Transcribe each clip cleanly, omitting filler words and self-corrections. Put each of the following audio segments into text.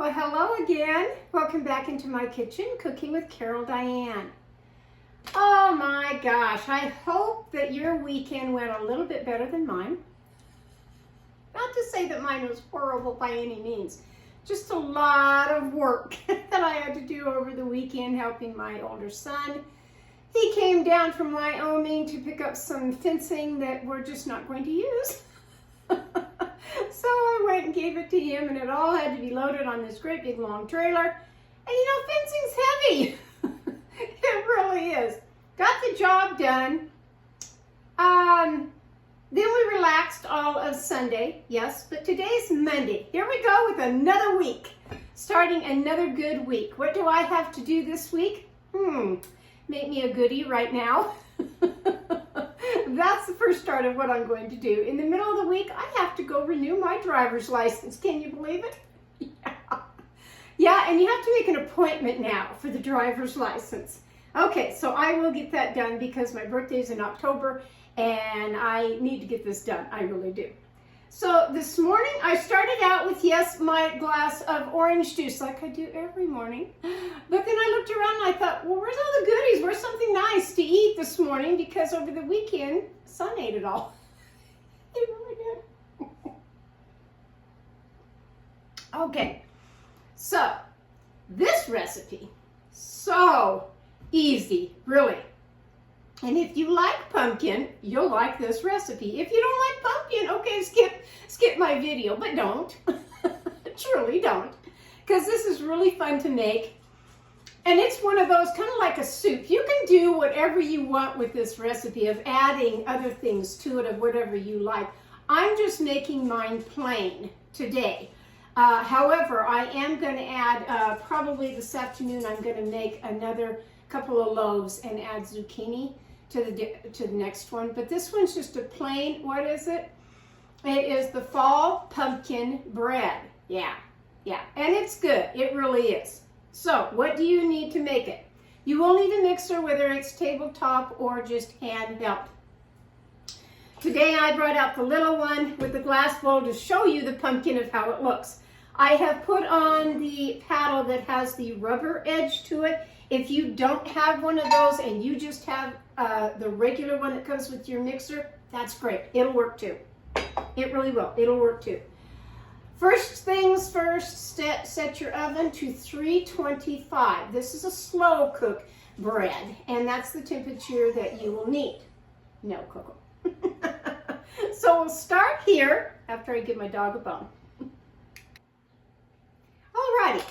Well, hello again. Welcome back into my kitchen, Cooking with Carol Diane. Oh my gosh, I hope that your weekend went a little bit better than mine. Not to say that mine was horrible by any means, just a lot of work that I had to do over the weekend helping my older son. He came down from Wyoming to pick up some fencing that we're just not going to use. So I went and gave it to him, and it all had to be loaded on this great big long trailer. And you know, fencing's heavy. It really is. Got the job done. Then we relaxed all of Sunday, yes, but today's Monday. Here we go with another week, starting another good week. What do I have to do this week? Make me a goodie right now. That's the first start of what I'm going to do. In the middle of the week, I have to go renew my driver's license. Can you believe it? Yeah, and you have to make an appointment now for the driver's license. Okay, so I will get that done because my birthday's in October and I need to get this done. I really do. So this morning I started out with, yes, my glass of orange juice like I do every morning. But then I looked around and I thought, well, where's all the goodies? Where's something nice to eat this morning? Because over the weekend, son ate it all. He really did. Okay, so this recipe, so easy, really. And if you like pumpkin, you'll like this recipe. If you don't like pumpkin, okay, skip my video, but don't. Truly don't. Because this is really fun to make. And it's one of those, kind of like a soup. You can do whatever you want with this recipe of adding other things to it of whatever you like. I'm just making mine plain today. However, I am going to add, probably this afternoon, I'm going to make another couple of loaves and add zucchini to the next one. But this one's just a plain, what is it? It is the fall pumpkin bread. Yeah, and it's good. It really is. So what do you need to make it? You will need a mixer, whether it's tabletop or just handheld. Today I brought out the little one with the glass bowl to show you the pumpkin of how it looks. I have put on the paddle that has the rubber edge to it. If you don't have one of those and you just have the regular one that comes with your mixer, that's great. It'll work too. It really will. It'll work too. First things first, set your oven to 325. This is a slow cook bread, and that's the temperature that you will need. No, Coco. So we'll start here after I give my dog a bone. Alrighty.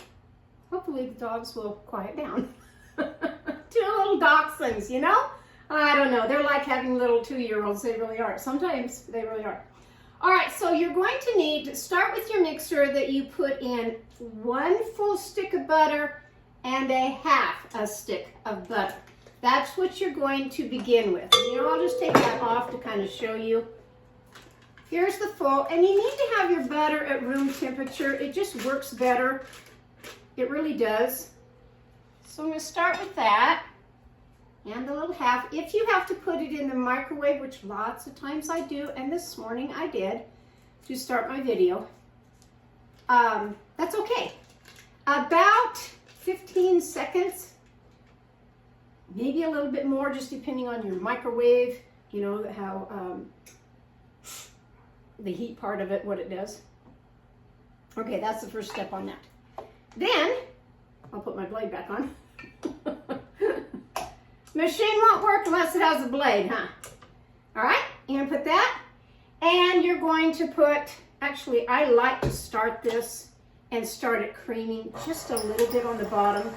Hopefully the dogs will quiet down. Two little dachshunds, you know? I don't know. They're like having little 2-year-olds. They really are. Sometimes they really are. All right, so you're going to need to start with your mixer that you put in 1 full stick of butter and a half a stick of butter. That's what you're going to begin with. You know, I'll just take that off to kind of show you. Here's the full, and you need to have your butter at room temperature. It just works better. It really does. So I'm going to start with that and the little half. If you have to put it in the microwave, which lots of times I do, and this morning I did to start my video, that's okay. About 15 seconds, maybe a little bit more, just depending on your microwave, you know, how the heat part of it, what it does. Okay, that's the first step on that. Then, I'll put my blade back on. Machine won't work unless it has a blade, huh? All right, you're gonna put that, and you're going to put, actually, I like to start this and start it creaming just a little bit on the bottom.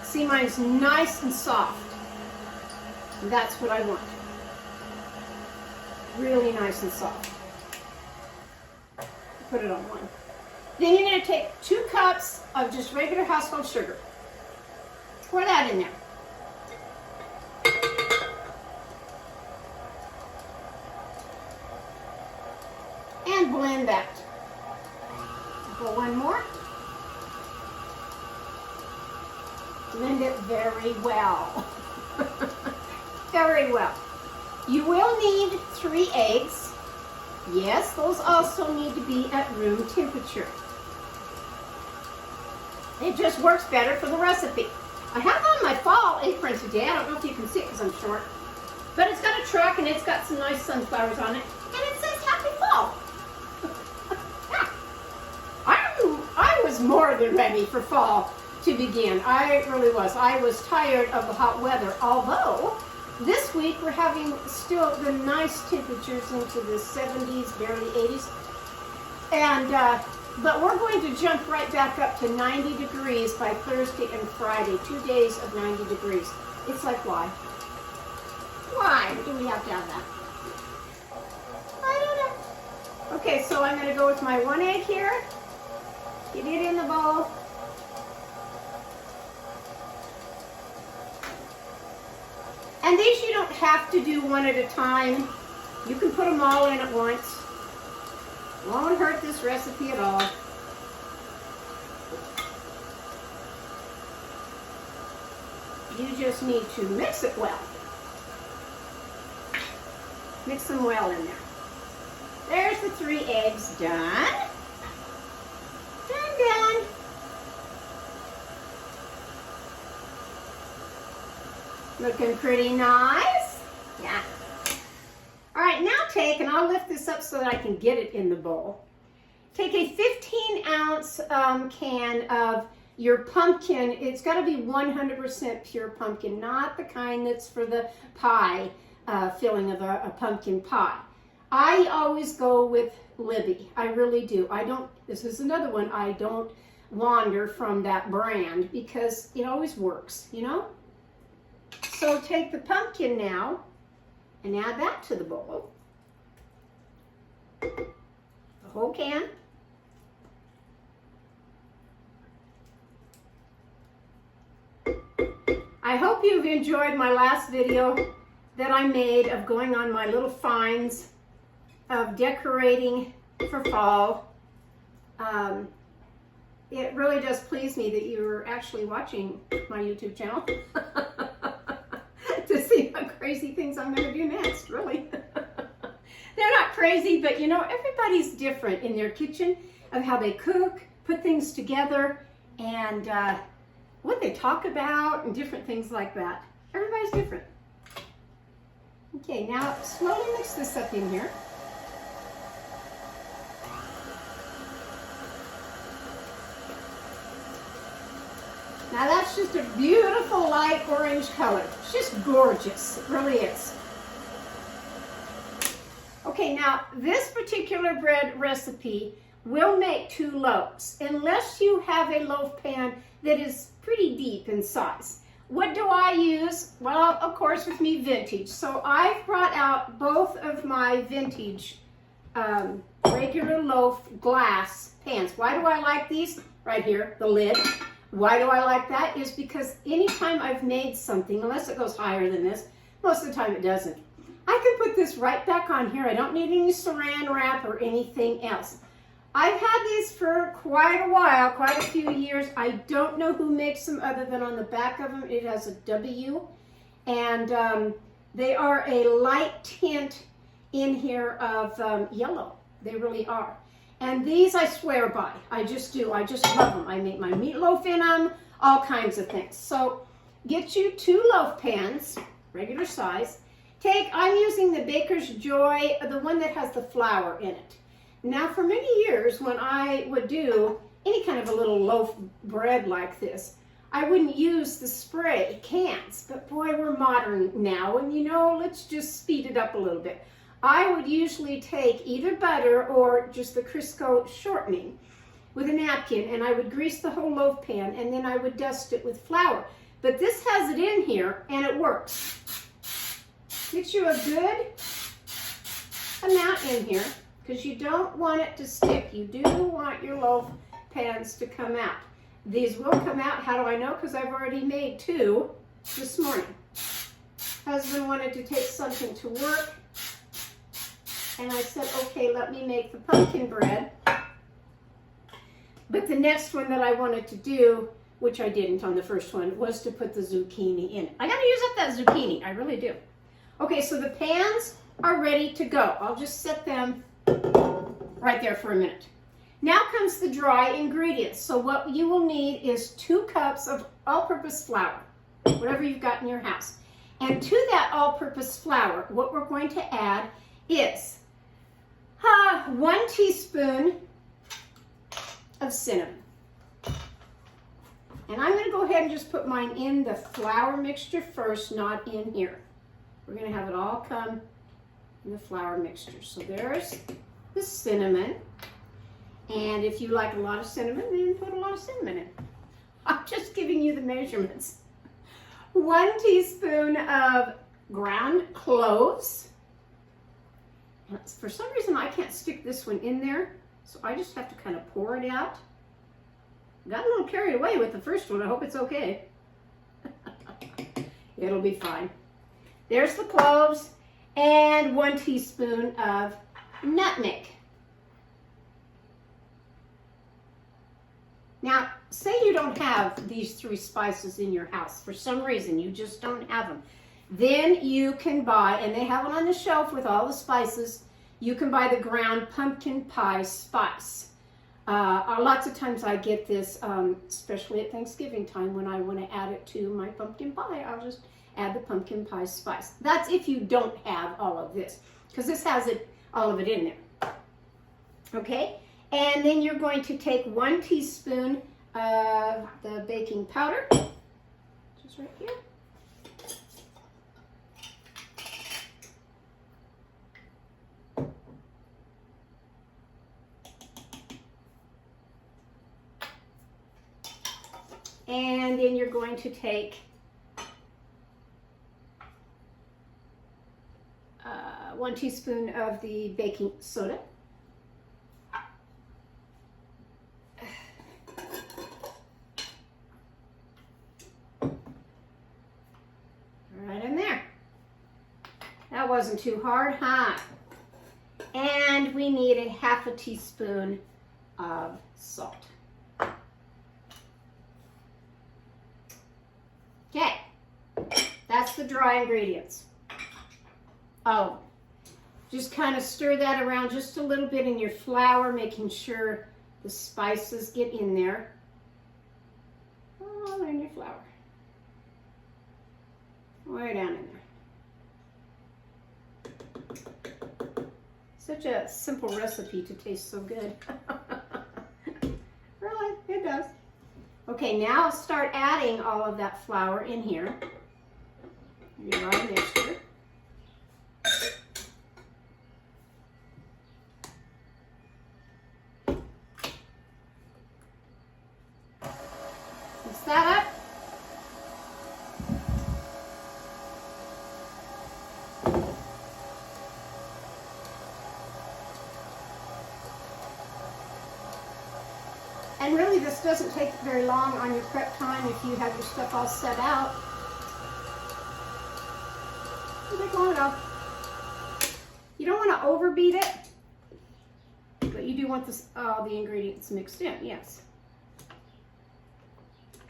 See, mine's nice and soft. That's what I want. Really nice and soft. Put it on one. Then you're going to take 2 cups of just regular household sugar. Pour that in there. And blend that. Pour 1 more. Blend it very well. Very well. You will need 3 eggs. Yes, those also need to be at room temperature. It just works better for the recipe. I have on my fall apron today. I don't know if you can see it because I'm short. But it's got a truck and it's got some nice sunflowers on it. And it says Happy Fall. Yeah. I was more than ready for fall to begin. I really was. I was tired of the hot weather. Although, this week we're having still the nice temperatures into the 70s, barely 80s. And, but we're going to jump right back up to 90 degrees by Thursday and Friday. 2 days of 90 degrees. It's like, why? Why do we have to have that? I don't know. Okay, so I'm going to go with my 1 egg here. Get it in the bowl. And these you don't have to do one at a time. You can put them all in at once. Won't hurt this recipe at all. You just need to mix it well. Mix them well in there. There's the 3 eggs done. Done. Looking pretty nice. Yeah. All right, now take, and I'll lift this up so that I can get it in the bowl. Take a 15-ounce can of your pumpkin. It's got to be 100% pure pumpkin, not the kind that's for the pie filling of a pumpkin pie. I always go with Libby. I really do. This is another one, I don't wander from that brand because it always works, you know? So take the pumpkin now and add that to the bowl. The whole can. I hope you've enjoyed my last video that I made of going on my little finds of decorating for fall. It really does please me that you're actually watching my YouTube channel to see what crazy things I'm going to do next, really. They're not crazy, but you know, everybody's different in their kitchen of how they cook, put things together, and what they talk about, and different things like that. Everybody's different. Okay, now slowly mix this up in here. Now that's just a beautiful light orange color. It's just gorgeous. It really is. Okay, now this particular bread recipe will make 2 loaves unless you have a loaf pan that is pretty deep in size. What do I use? Well, of course, with me, vintage. So I've brought out both of my vintage regular loaf glass pans. Why do I like these? Right here, the lid. Why do I like that? Is because anytime I've made something, unless it goes higher than this, most of the time it doesn't, I can put this right back on here. I don't need any saran wrap or anything else. I've had these for quite a while, quite a few years. I don't know who makes them other than on the back of them it has a W. And they are a light tint in here of yellow. They really are. And these I swear by. I just do. I just love them. I make my meatloaf in them, all kinds of things. So get you 2 loaf pans, regular size. I'm using the Baker's Joy, the one that has the flour in it. Now for many years when I would do any kind of a little loaf bread like this, I wouldn't use the spray cans. But boy, we're modern now, and you know, let's just speed it up a little bit. I would usually take either butter or just the Crisco shortening with a napkin, and I would grease the whole loaf pan, and then I would dust it with flour. But this has it in here, and it works. Get you a good amount in here, because you don't want it to stick. You do want your loaf pans to come out. These will come out. How do I know? Because I've already made 2 this morning. Husband wanted to take something to work, and I said, okay, let me make the pumpkin bread. But the next one that I wanted to do, which I didn't on the first one, was to put the zucchini in it. I gotta use up that zucchini, I really do. Okay, so the pans are ready to go. I'll just set them right there for a minute. Now comes the dry ingredients. So what you will need is 2 cups of all-purpose flour, whatever you've got in your house. And to that all-purpose flour, what we're going to add is 1 teaspoon of cinnamon. And I'm going to go ahead and just put mine in the flour mixture first, not in here. We're going to have it all come in the flour mixture. So there's the cinnamon. And if you like a lot of cinnamon, then put a lot of cinnamon in. I'm just giving you the measurements. 1 teaspoon of ground cloves. For some reason, I can't stick this one in there, so I just have to kind of pour it out. Got a little carried away with the first one. I hope it's okay. It'll be fine. There's the cloves and 1 teaspoon of nutmeg. Now, say you don't have these 3 spices in your house. For some reason, you just don't have them. Then you can buy, and they have it on the shelf with all the spices, you can buy the ground pumpkin pie spice. Lots of times I get this, especially at Thanksgiving time when I want to add it to my pumpkin pie. I'll just add the pumpkin pie spice. That's if you don't have all of this, because this has all of it in there. Okay, and then you're going to take 1 teaspoon of the baking powder, just right here. And then you're going to take 1 teaspoon of the baking soda. Right in there. That wasn't too hard, huh? And we need a 1/2 teaspoon of salt. Okay, that's the dry ingredients. Oh, just kind of stir that around just a little bit in your flour, making sure the spices get in there. All in your flour. Way down in there. Such a simple recipe to taste so good. Really, it does. Okay, now start adding all of that flour in here. Your dry mixture. Mix that up. And really, this doesn't take very long on your prep time if you have your stuff all set out. Doesn't take long at all. You don't want to overbeat it, but you do want all the ingredients mixed in, yes.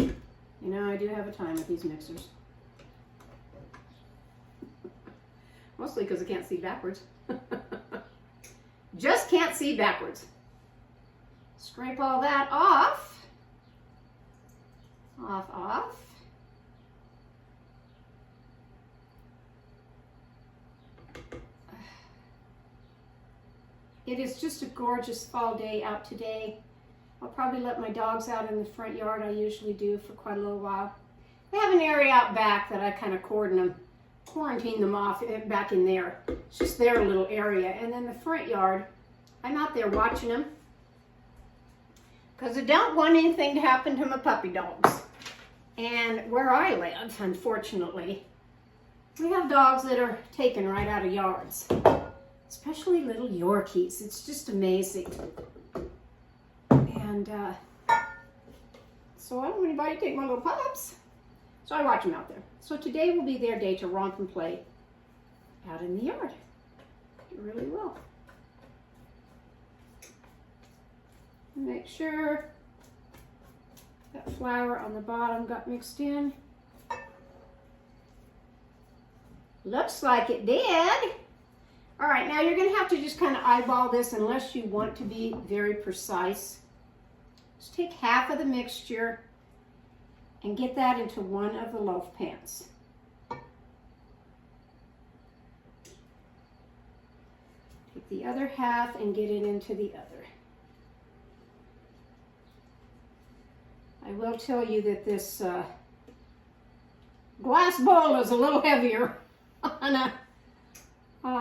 You know, I do have a time with these mixers. Mostly because I can't see backwards. Just can't see backwards. Scrape all that off. Off. It is just a gorgeous fall day out today. I'll probably let my dogs out in the front yard. I usually do for quite a little while. I have an area out back that I kind of quarantine them off back in there. It's just their little area. And then the front yard, I'm out there watching them, because I don't want anything to happen to my puppy dogs. And where I live, unfortunately, we have dogs that are taken right out of yards, especially little Yorkies. It's just amazing. And so I don't want anybody to take my little pups, so I watch them out there. So today will be their day to romp and play out in the yard. It really will. Make sure that flour on the bottom got mixed in. Looks like it did. All right, now you're gonna have to just kind of eyeball this unless you want to be very precise. Just take half of the mixture and get that into one of the loaf pans. Take the other half and get it into the other. I will tell you that this glass bowl is a little heavier on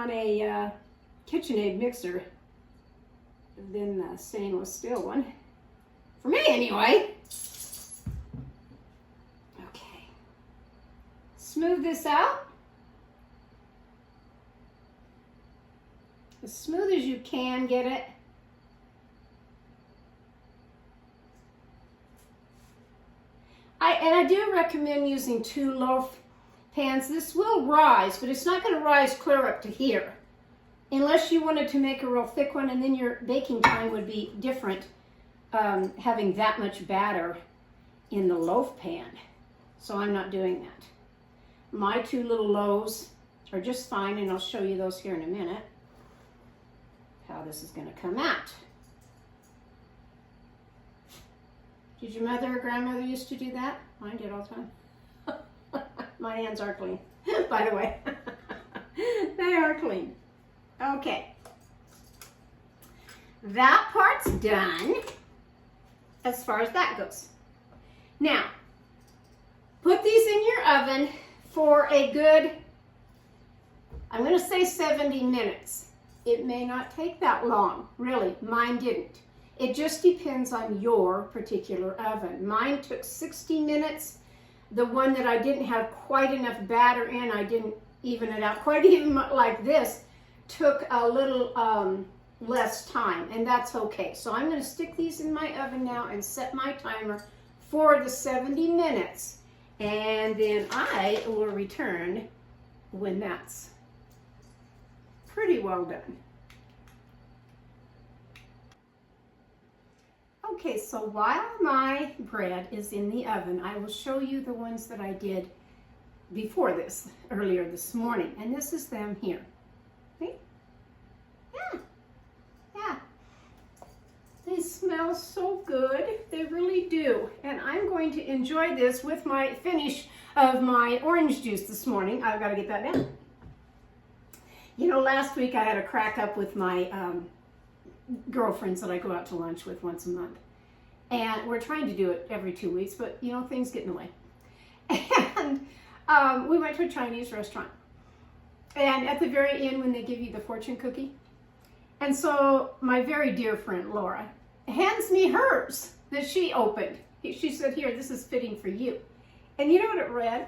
a KitchenAid mixer than the stainless steel one. For me, anyway. Okay. Smooth this out. As smooth as you can get it. I do recommend using 2 loaf pans. This will rise, but it's not going to rise clear up to here. Unless you wanted to make a real thick one, and then your baking time would be different, having that much batter in the loaf pan. So I'm not doing that. My 2 little loaves are just fine, and I'll show you those here in a minute, how this is going to come out. Did your mother or grandmother used to do that? Mine did all the time. My hands are clean, by the way. They are clean. Okay. That part's done as far as that goes. Now, put these in your oven for a good, I'm going to say 70 minutes. It may not take that long, really. Mine didn't. It just depends on your particular oven. Mine took 60 minutes. The one that I didn't have quite enough batter in, I didn't even it out quite even like this, took a little less time, and that's okay. So I'm going to stick these in my oven now and set my timer for the 70 minutes. And then I will return when that's pretty well done. Okay, so while my bread is in the oven, I will show you the ones that I did before this, earlier this morning. And this is them here. See? Yeah. They smell so good. They really do. And I'm going to enjoy this with my finish of my orange juice this morning. I've got to get that down. You know, last week I had a crack up with my girlfriends that I go out to lunch with once a month. And we're trying to do it every 2 weeks, but you know, things get in the way. And we went to a Chinese restaurant. And at the very end, when they give you the fortune cookie, and so my very dear friend Laura hands me hers that she opened. She said, "Here, this is fitting for you." And you know what it read?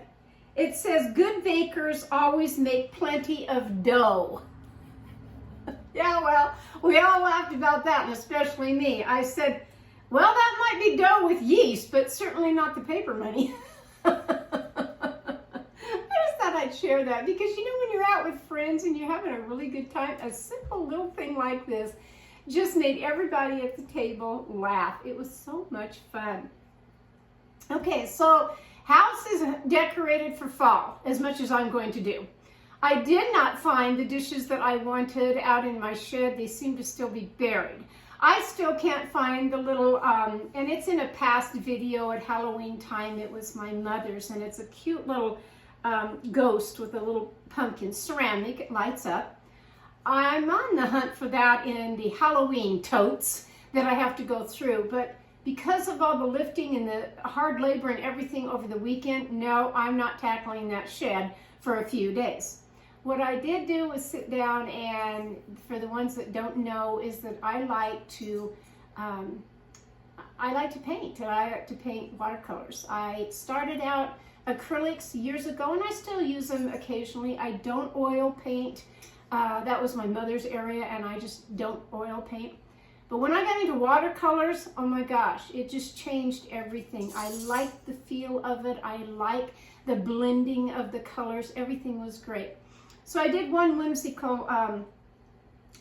It says, "Good bakers always make plenty of dough." Yeah, well, we all laughed about that, and especially me. I said, well, that might be dough with yeast, but certainly not the paper money. I just thought I'd share that because, you know, when you're out with friends and you're having a really good time, a simple little thing like this just made everybody at the table laugh. It was so much fun. Okay, so house is decorated for fall, as much as I'm going to do. I did not find the dishes that I wanted out in my shed. They seem to still be buried. I still can't find the little, and it's in a past video at Halloween time. It was my mother's, and it's a cute little ghost with a little pumpkin, ceramic. It lights up. I'm on the hunt for that in the Halloween totes that I have to go through, but because of all the lifting and the hard labor and everything over the weekend, no, I'm not tackling that shed for a few days. What I did do was sit down, and for the ones that don't know, is that I like to paint. I like to paint watercolors. I started out acrylics years ago, and I still use them occasionally. I don't oil paint. That was my mother's area, and I just don't oil paint. But when I got into watercolors, oh my gosh, it just changed everything. I liked the feel of it. I like the blending of the colors. Everything was great. So I did one whimsical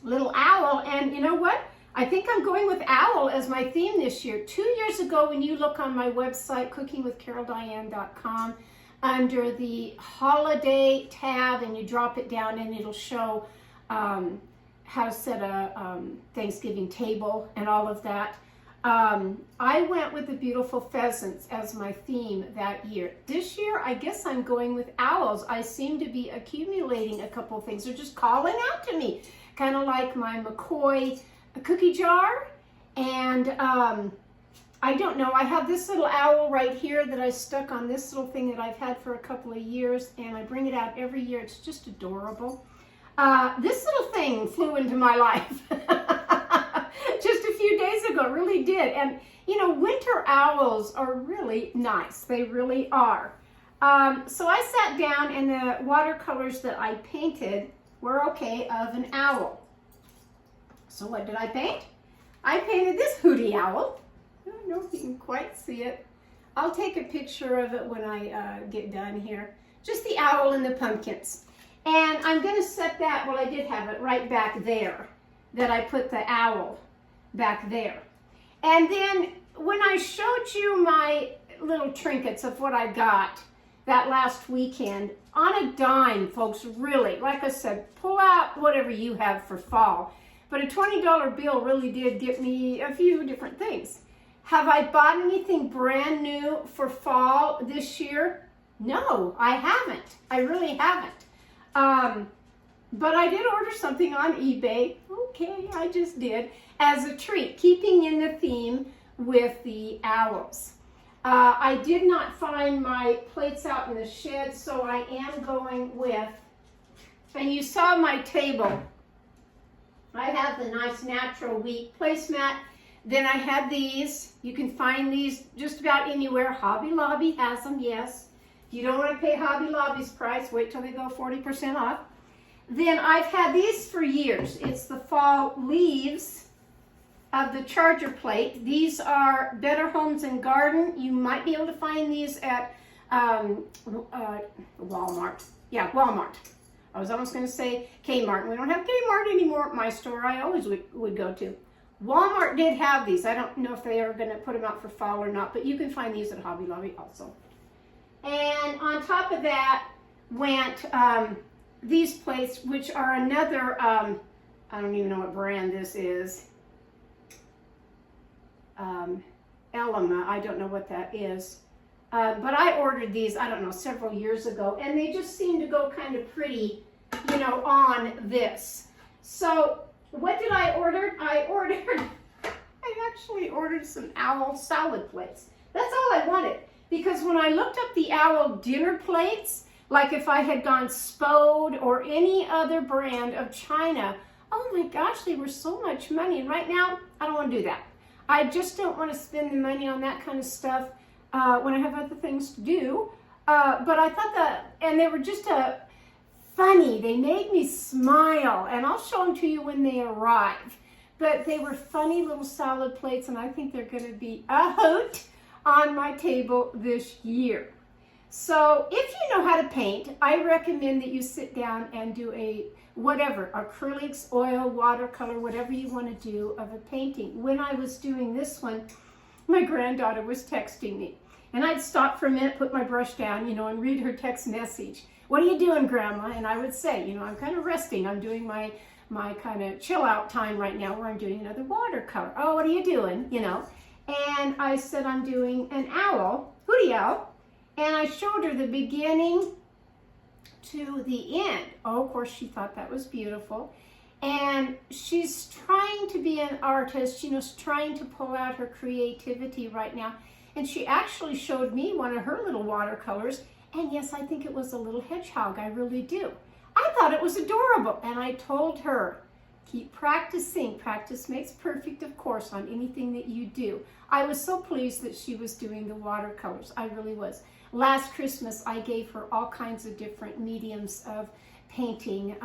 little owl, and you know what? I think I'm going with owl as my theme this year. 2 years ago, when you look on my website, cookingwithcaroldiane.com, under the holiday tab, and you drop it down, and it'll show how to set a Thanksgiving table and all of that. I went with the beautiful pheasants as my theme that year. This year, I guess I'm going with owls. I seem to be accumulating a couple of things. They're just calling out to me, kind of like my McCoy cookie jar. And I don't know, I have this little owl right here that I stuck on this little thing that I've had for a couple of years, and I bring it out every year. It's just adorable. This little thing flew into my life just a few days ago, really did. And you know, winter owls are really nice. They really are. So I sat down, and the watercolors that I painted were okay of an owl. So what did I paint? I painted this hooty owl. I don't know if you can quite see it. I'll take a picture of it when I get done here. Just the owl and the pumpkins. And I'm going to set that, well, I did have it right back there, that I put the owl back there. And then when I showed you my little trinkets of what I got that last weekend, on a dime, folks, really, like I said, pull out whatever you have for fall. But a $20 bill really did get me a few different things. Have I bought anything brand new for fall this year? No, I haven't. I really haven't. But I did order something on eBay. Okay, I just did. As a treat, keeping in the theme with the owls. I did not find my plates out in the shed, so I am going with, and you saw my table. I have the nice natural wheat placemat. Then I had these. You can find these just about anywhere. Hobby Lobby has them, yes. If you don't want to pay Hobby Lobby's price, wait till they go 40% off. Then I've had these for years. It's the fall leaves of the charger plate. These are Better Homes and Garden. You might be able to find these at Walmart. Yeah, Walmart. I was almost going to say Kmart. We don't have Kmart anymore at my store. I always would go to. Walmart did have these. I don't know if they are going to put them out for fall or not, but you can find these at Hobby Lobby also. And on top of that went these plates, which are another, I don't even know what brand this is. Elima, I don't know what that is. But I ordered these, I don't know, several years ago, and they just seem to go kind of pretty, you know, on this. So what did I order? I actually ordered some owl salad plates. That's all I wanted, because when I looked up the owl dinner plates, like if I had gone Spode or any other brand of china, oh my gosh, they were so much money. And right now, I don't want to do that. I just don't want to spend the money on that kind of stuff when I have other things to do. But I thought that, and they were just funny. They made me smile, and I'll show them to you when they arrive. But they were funny little salad plates, and I think they're going to be a hoot on my table this year. So if you know how to paint, I recommend that you sit down and do whatever, acrylics, oil, watercolor, whatever you want to do of a painting. When I was doing this one, my granddaughter was texting me. And I'd stop for a minute, put my brush down, you know, and read her text message. What are you doing, Grandma? And I would say, you know, I'm kind of resting. I'm doing my kind of chill out time right now where I'm doing another watercolor. Oh, what are you doing? You know. And I said, I'm doing an owl, hooty owl. And I showed her the beginning to the end. Oh, of course, she thought that was beautiful. And she's trying to be an artist, you know, trying to pull out her creativity right now. And she actually showed me one of her little watercolors. And yes, I think it was a little hedgehog. I really do. I thought it was adorable. And I told her, keep practicing. Practice makes perfect, of course, on anything that you do. I was so pleased that she was doing the watercolors. I really was. Last Christmas, I gave her all kinds of different mediums of painting.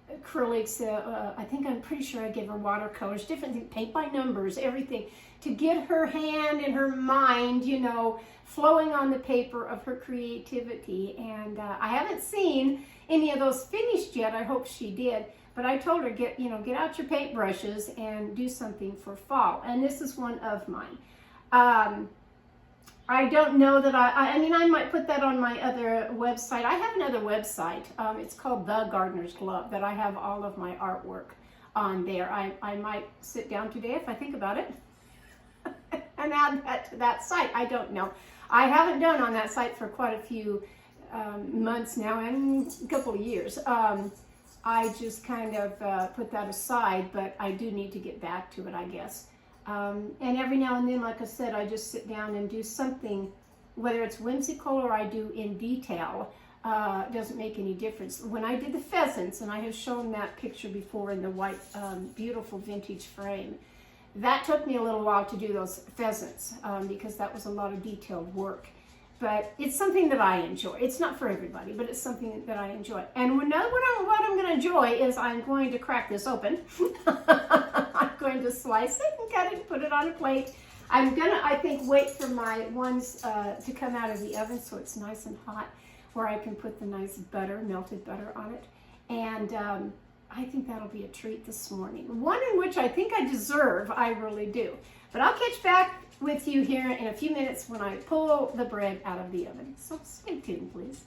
Acrylics, I'm pretty sure I gave her watercolors, different things, paint by numbers, everything, to get her hand and her mind, you know, flowing on the paper of her creativity. And I haven't seen any of those finished yet. I hope she did. But I told her, get out your paintbrushes and do something for fall. And this is one of mine. I don't know that I mean, I might put that on my other website. I have another website. It's called The Gardener's Glove, that I have all of my artwork on there. I might sit down today if I think about it and add that to that site. I don't know. I haven't done on that site for quite a few months now, and a couple of years. I just kind of put that aside, but I do need to get back to it, I guess. And every now and then, like I said, I just sit down and do something, whether it's whimsical or I do in detail. It doesn't make any difference. When I did the pheasants, and I have shown that picture before in the white, beautiful vintage frame, that took me a little while to do those pheasants because that was a lot of detailed work. But it's something that I enjoy. It's not for everybody, but it's something that I enjoy. And what I'm going to enjoy is I'm going to crack this open. I'm going to slice it and cut it and put it on a plate. I'm going to, I think, wait for my ones to come out of the oven so it's nice and hot, where I can put the nice butter, melted butter on it. And I think that'll be a treat this morning. One in which I think I deserve, I really do. But I'll catch back with you here in a few minutes when I pull the bread out of the oven. So stay tuned, please.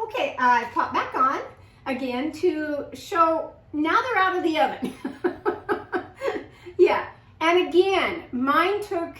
Okay, I popped back on again to show, now they're out of the oven. Yeah. And again, mine took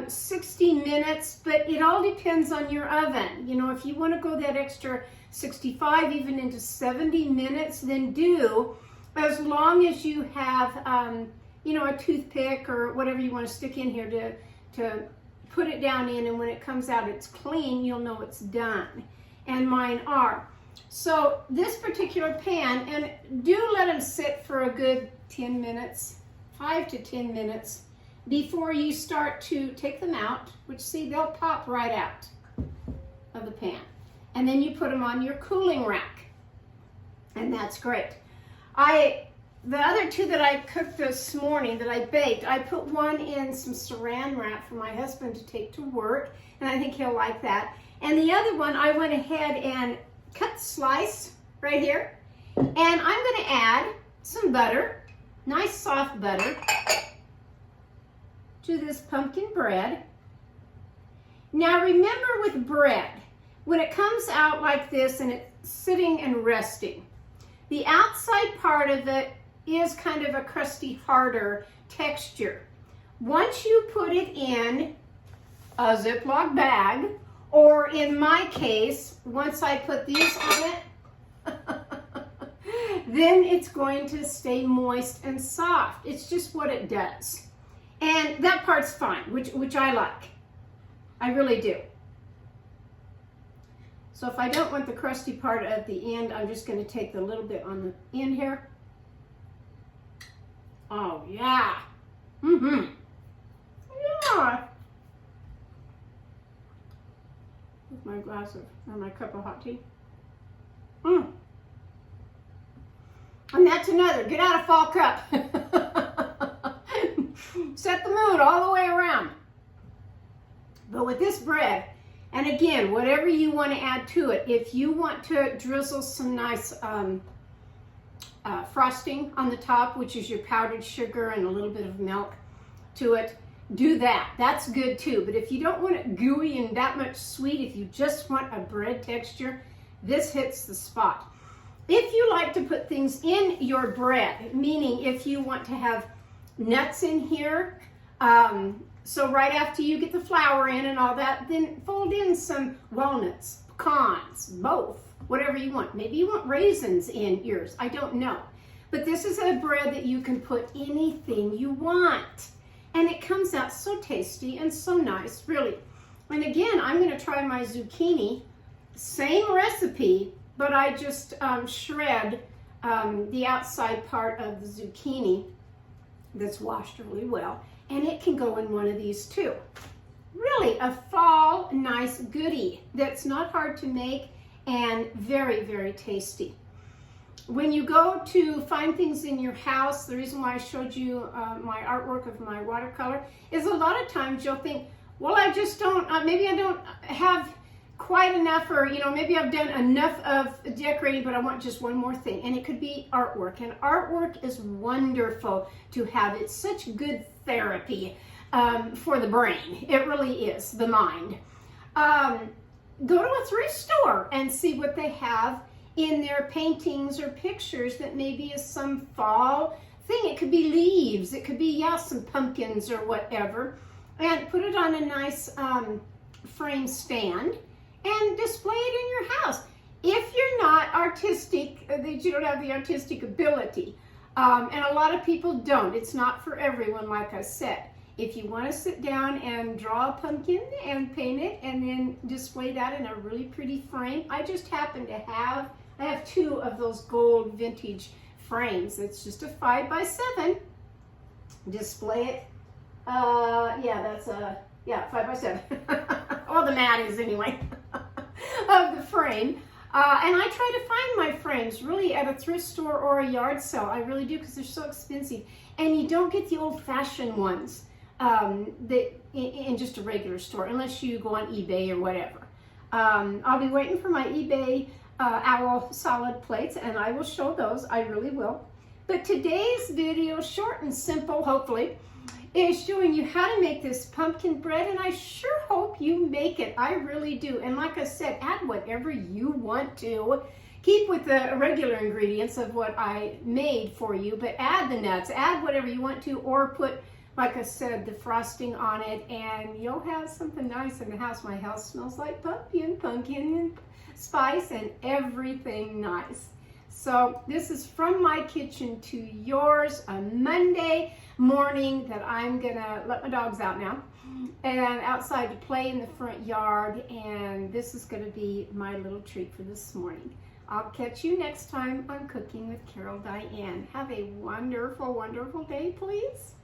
60 minutes, but it all depends on your oven. You know, if you want to go that extra 65, even into 70 minutes, then do, as long as you have, you know, a toothpick or whatever you want to stick in here to put it down in, and when it comes out it's clean, you'll know it's done. And mine are. So this particular pan, and do let them sit for a good 10 minutes. 5 to 10 minutes before you start to take them out, which, see, they'll pop right out of the pan. And then you put them on your cooling rack, and that's great. The other two that I cooked this morning that I baked, I put one in some saran wrap for my husband to take to work, and I think he'll like that. And the other one, I went ahead and cut slice right here, and I'm going to add some butter, nice soft butter, to this pumpkin bread. Now remember, with bread, when it comes out like this and it's sitting and resting, the outside part of it is kind of a crusty, harder texture. Once you put it in a Ziploc bag, or in my case, once I put these on it, then it's going to stay moist and soft. It's just what it does. And that part's fine, which I like. I really do. So if I don't want the crusty part at the end, I'm just going to take the little bit on the end here. Oh, yeah. Mm-hmm. Yeah. With my glass of, or my cup of hot tea. Mm. And that's another, get out of fall cup. Set the mood all the way around. But with this bread, and again, whatever you want to add to it, if you want to drizzle some nice frosting on the top, which is your powdered sugar and a little bit of milk to it, do that. That's good too. But if you don't want it gooey and that much sweet, if you just want a bread texture, this hits the spot. If you like to put things in your bread, meaning if you want to have nuts in here, so right after you get the flour in and all that, then fold in some walnuts, pecans, both, whatever you want. Maybe you want raisins in yours, I don't know. But this is a bread that you can put anything you want. And it comes out so tasty and so nice, really. And again, I'm going to try my zucchini. Same recipe, but I just shred the outside part of the zucchini that's washed really well. And it can go in one of these too. Really a fall nice goodie that's not hard to make and very, very tasty. When you go to find things in your house, the reason why I showed you my artwork of my watercolor is a lot of times you'll think, well, I just don't, maybe I don't have quite enough, or maybe I've done enough of decorating, but I want just one more thing. And it could be artwork. And artwork is wonderful to have. It's such good therapy for the brain. It really is, the mind. Go to a thrift store and see what they have in their paintings or pictures that maybe is some fall thing. It could be leaves. It could be, some pumpkins or whatever. And put it on a nice frame stand and display it in your house. If you're not artistic, that you don't have the artistic ability, and a lot of people don't. It's not for everyone, like I said. If you want to sit down and draw a pumpkin and paint it and then display that in a really pretty frame, I just happen to have, I have 2 of those gold vintage frames. It's just a 5x7. Display it. That's a 5x7. Well, the mat is anyway of the frame. And I try to find my frames really at a thrift store or a yard sale. I really do, because they're so expensive. And you don't get the old-fashioned ones that in just a regular store, unless you go on eBay or whatever. I'll be waiting for my eBay owl solid plates, and I will show those. I really will. But today's video, short and simple, hopefully, is showing you how to make this pumpkin bread, and I sure hope you make it. I really do. And like I said, add whatever you want to. Keep with the regular ingredients of what I made for you, but add the nuts, add whatever you want to, or put, like I said, the frosting on it, and you'll have something nice in the house. My house smells like pumpkin and spice and everything nice. So this is from my kitchen to yours, a Monday morning that I'm gonna let my dogs out now and outside to play in the front yard, and this is gonna be my little treat for this morning. I'll catch you next time on Cooking with Carol Diane. Have a wonderful, wonderful day, please.